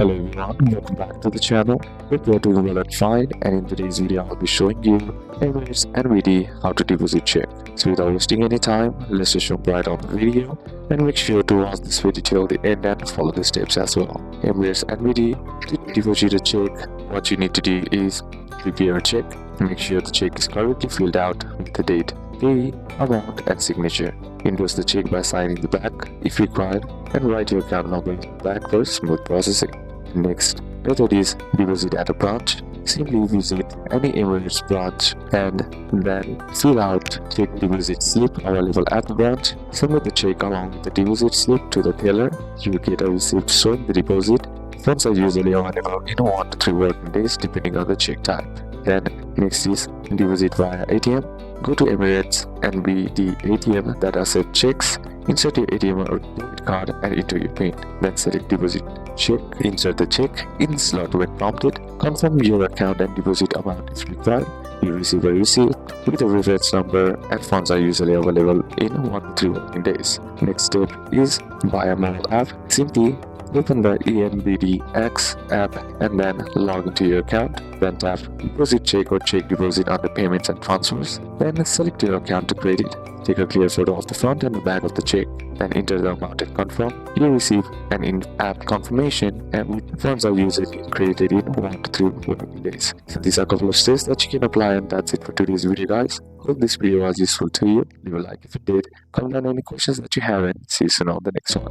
Hello everyone, welcome back to the channel. We're doing well and fine, and in today's video I'll be showing you Emirates NBD how to deposit check. So without wasting any time, let's just jump right on the video and make sure to watch this video till the end and follow the steps as well. Emirates NBD, to deposit a check, what you need to do is prepare a check. Make sure the check is correctly filled out with the date, pay, amount and signature. Endorse the check by signing the back if required and write your account number in the back for smooth processing. Next method is deposit at a branch. Simply visit any Emirates branch and then fill out check deposit slip available at the branch. Submit the check along with the deposit slip to the teller. You will get a receipt showing the deposit. Funds are usually available in 1 to 3 working days depending on the check type. Then next is deposit via ATM. Go to Emirates NBD ATM that accepts checks. Insert your ATM or debit card and enter your PIN. Then select deposit check. Insert the check in the slot when prompted. Confirm your account and deposit amount if required. You receive a receipt with a reference number and funds are usually available in 1 to 3 working days. Next step is buy a mobile app. Simply open the NBD X app and then log into your account. Then tap deposit check or check deposit under payments and transfers. Then select your account to credit. Take a clear photo of the front and the back of the check. Then enter the amount and confirm. You receive an in-app confirmation and funds are usually credited in 1 to 3 working days. So these are a couple of steps that you can apply, and that's it for today's video guys. Hope this video was useful to you. Leave a like if it did. Comment down any questions that you have and see you soon on the next one.